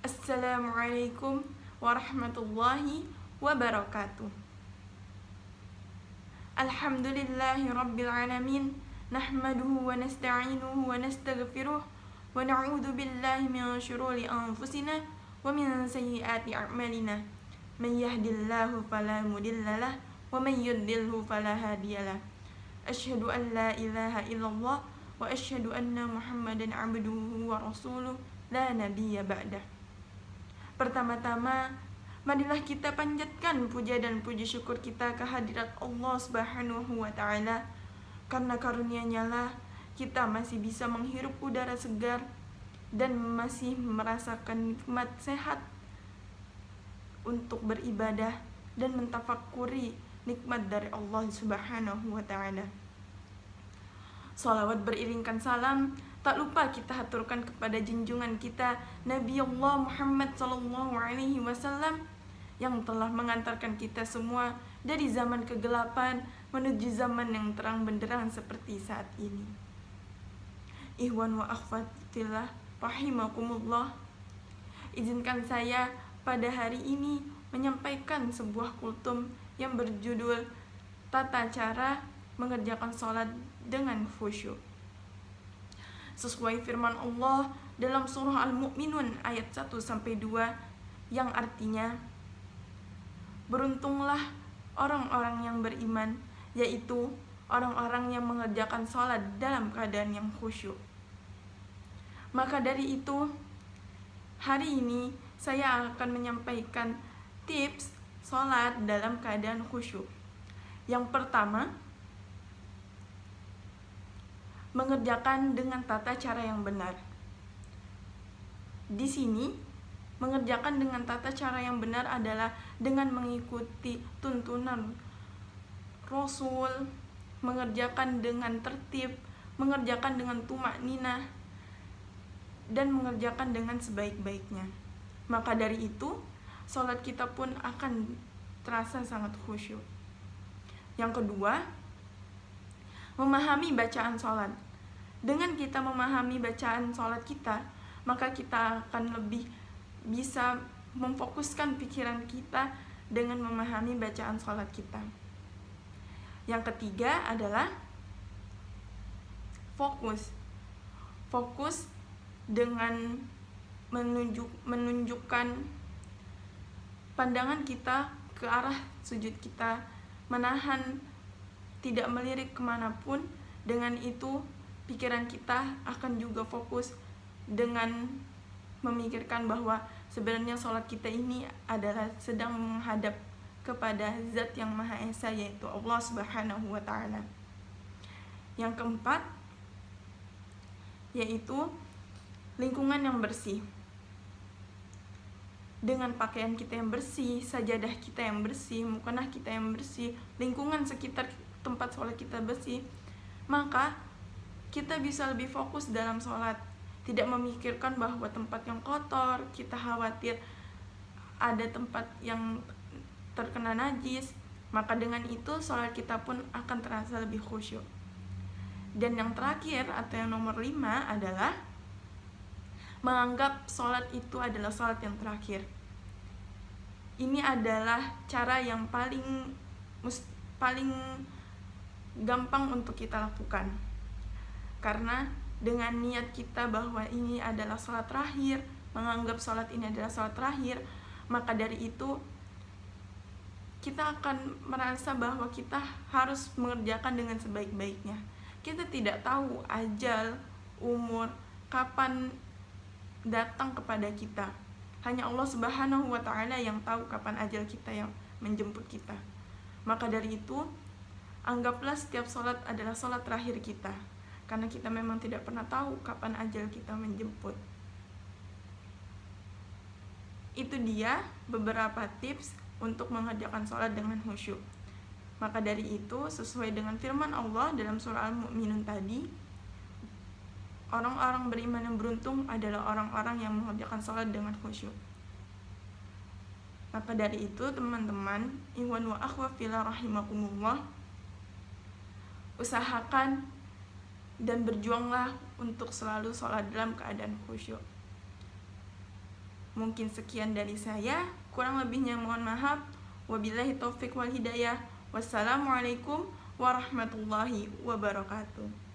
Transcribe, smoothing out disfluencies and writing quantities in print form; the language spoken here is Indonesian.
Assalamualaikum warahmatullahi wabarakatuh. Alhamdulillahi rabbil alamin. Nahmaduhu wa nasta'inuhu wa nastaghfiruh wa na'udzu billahi min syururi anfusina wa min sayyiati a'malina. Man yahdihillahu fala mudhillalah wa man yudlilhu fala hadiyalah. Asyhadu an la ilaha illallah wa asyhadu anna Muhammadan abduhu wa rasuluh la nabiyya ba'dah. Pertama-tama, marilah kita panjatkan puja dan puji syukur kita kehadirat Allah Subhanahu wa Ta'ala, karena karunia-Nya lah kita masih bisa menghirup udara segar dan masih merasakan nikmat sehat untuk beribadah dan mentafakuri nikmat dari Allah Subhanahu wa Ta'ala. Salawat beriringkan salam tak lupa kita haturkan kepada junjungan kita Nabi Allah Muhammad SAW yang telah mengantarkan kita semua dari zaman kegelapan menuju zaman yang terang benderang seperti saat ini. Ikhwan wa akhwat fillah rahimakumullah, izinkan saya pada hari ini menyampaikan sebuah kultum yang berjudul Tata Cara Mengerjakan Sholat dengan Khusyuk. Sesuai firman Allah dalam surah Al-Mu'minun ayat 1-2 yang artinya, beruntunglah orang-orang yang beriman, yaitu orang-orang yang mengerjakan sholat dalam keadaan yang khusyuk. Maka dari itu, hari ini saya akan menyampaikan tips sholat dalam keadaan khusyuk. Yang pertama, mengerjakan dengan tata cara yang benar. Di sini, mengerjakan dengan tata cara yang benar adalah dengan mengikuti tuntunan Rasul, mengerjakan dengan tertib, mengerjakan dengan tumakninah, dan mengerjakan dengan sebaik-baiknya. Maka dari itu, sholat kita pun akan terasa sangat khusyuk. Yang kedua, memahami bacaan sholat. Dengan kita memahami bacaan sholat kita, maka kita akan lebih bisa memfokuskan pikiran kita dengan memahami bacaan sholat kita. Yang ketiga adalah fokus. Fokus dengan menunjukkan pandangan kita ke arah sujud kita, menahan tidak melirik kemanapun. Dengan itu pikiran kita akan juga fokus dengan memikirkan bahwa sebenarnya sholat kita ini adalah sedang menghadap kepada Zat yang Maha Esa, yaitu Allah Subhanahu wa Ta'ala. Yang keempat, yaitu lingkungan yang bersih. Dengan pakaian kita yang bersih, sajadah kita yang bersih, mukanah kita yang bersih, lingkungan sekitar tempat sholat kita bersih, maka kita bisa lebih fokus dalam sholat, tidak memikirkan bahwa tempat yang kotor, kita khawatir ada tempat yang terkena najis. Maka dengan itu sholat kita pun akan terasa lebih khusyuk. Dan yang terakhir atau yang nomor 5 adalah menganggap sholat itu adalah sholat yang terakhir. Ini adalah cara yang paling gampang untuk kita lakukan. Karena dengan niat kita bahwa ini adalah sholat terakhir, menganggap sholat ini adalah sholat terakhir, maka dari itu kita akan merasa bahwa kita harus mengerjakan dengan sebaik-baiknya. Kita tidak tahu ajal, umur, kapan datang kepada kita. Hanya Allah Subhanahu wa Ta'ala yang tahu kapan ajal kita yang menjemput kita. Maka dari itu, anggaplah setiap sholat adalah sholat terakhir kita, karena kita memang tidak pernah tahu kapan ajal kita menjemput. Itu dia beberapa tips untuk mengerjakan sholat dengan khusyuk. Maka dari itu, sesuai dengan firman Allah dalam surah Al-Mu'minun tadi, orang-orang beriman yang beruntung adalah orang-orang yang mengerjakan sholat dengan khusyuk. Maka dari itu, teman-teman, ikhwan wa akhwat fillah rahimakumullah, usahakan dan berjuanglah untuk selalu sholat dalam keadaan khusyuk. Mungkin sekian dari saya, kurang lebihnya mohon maaf. Wabillahi taufik wal hidayah. Wassalamualaikum warahmatullahi wabarakatuh.